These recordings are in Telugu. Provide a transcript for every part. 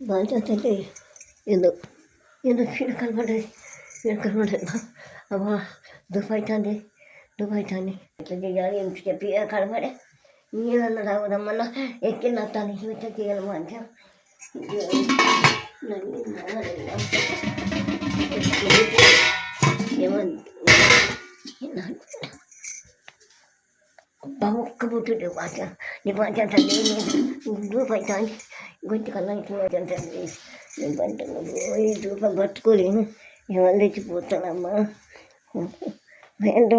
బాగుంటుంది. ఏదో ఏదో చీడ కనపడేది, చీడ కనపడేది. అమ్మా దుబ్బైతుంది, దుబ్బైతుంది. ఎట్లా చేయాలి ఎంత చెప్పి కనపడే నీళ్ళన్న తాగుదామన్నా ఎక్కిన తను చూస్తే తీయాలి మంచిగా ఒక్క పుట్టు భాష నీ భాష ధూపైతాను గొంతు కన్నా ఇట్లంటుంది. నీ పంట పోయి ధూపం పట్టుకోలేను ఎవరు తెచ్చిపోతానమ్మా. మహేంద్ర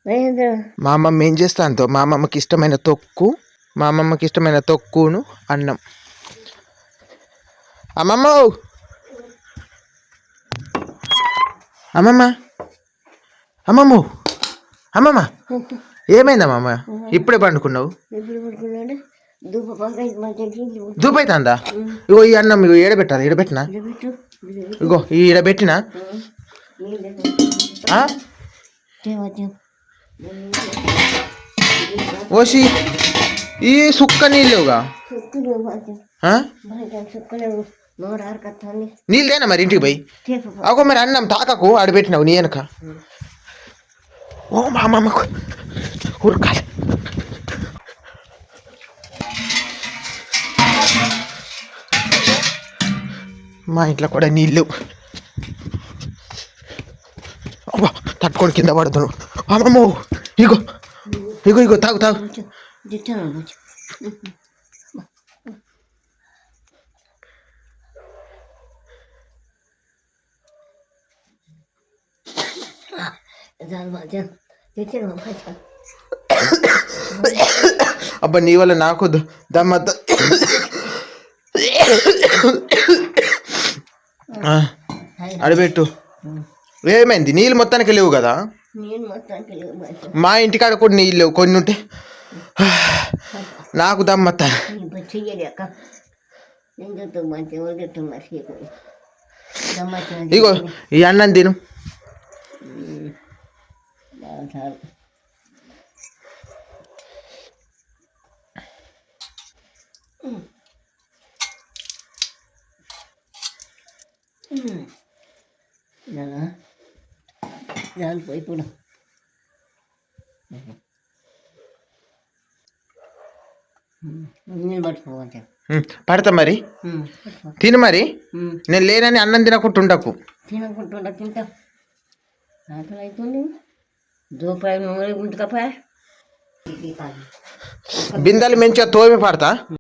మహేంద్ర మా అమ్మమ్మ ఏం చేస్తాంతో మా అమ్మమ్మకి ఇష్టమైన తొక్కును అన్నం. అమ్మమ్మ అమ్మమ్మ అమ్మమ్మ అమ్మమ్మ ఏమైందమ్మమ్మ ఇప్పుడే పండుకున్నావు? ఎప్పుడు పడుకున్నాడు? ధూపైతుందా? ఇగో ఈ అన్నం ఇగో ఏడబెట్టాలి, ఏడబెట్టినా ఇగో ఈ ఈడబెట్టినా ఓసి ఈ సుక్క నీళ్ళుగా నీళ్ళేనా మరి ఇంటికి పోయి అగో మరి అన్నం తాకకు ఆడబెట్టినావు నీ వెనక. ఓ మా అమ్మమ్మకు ఉరకాలి. మా ఇంట్లో కూడా నీళ్ళు తట్టుకొని కింద పడుతున్నావు. అమ్మమ్మ ఇగో ఇగో ఇగో తాగు తాగు. అబ్బా నీ వల్ల నాకు దమ్మద్ద. అడబెట్టు. ఏమైంది? నీళ్ళు మొత్తానికి లేవు కదా? మా ఇంటికాడ కూడా నీళ్ళు లేవు, కొన్ని ఉంటే నాకు దమ్మత్త. ఇగో ఈ అన్నం తిను. ఇప్పుడు నీళ్ళు పట్టుకోవచ్చు. పడతా మరి తిను మరి. నేను లేనని అన్నం తినకుంటుండకు. తింటా ఆకలి అవుతుంది. దూపాయి గుంటుకపోయా బిందెలు మంచిగా తోమి పడతా.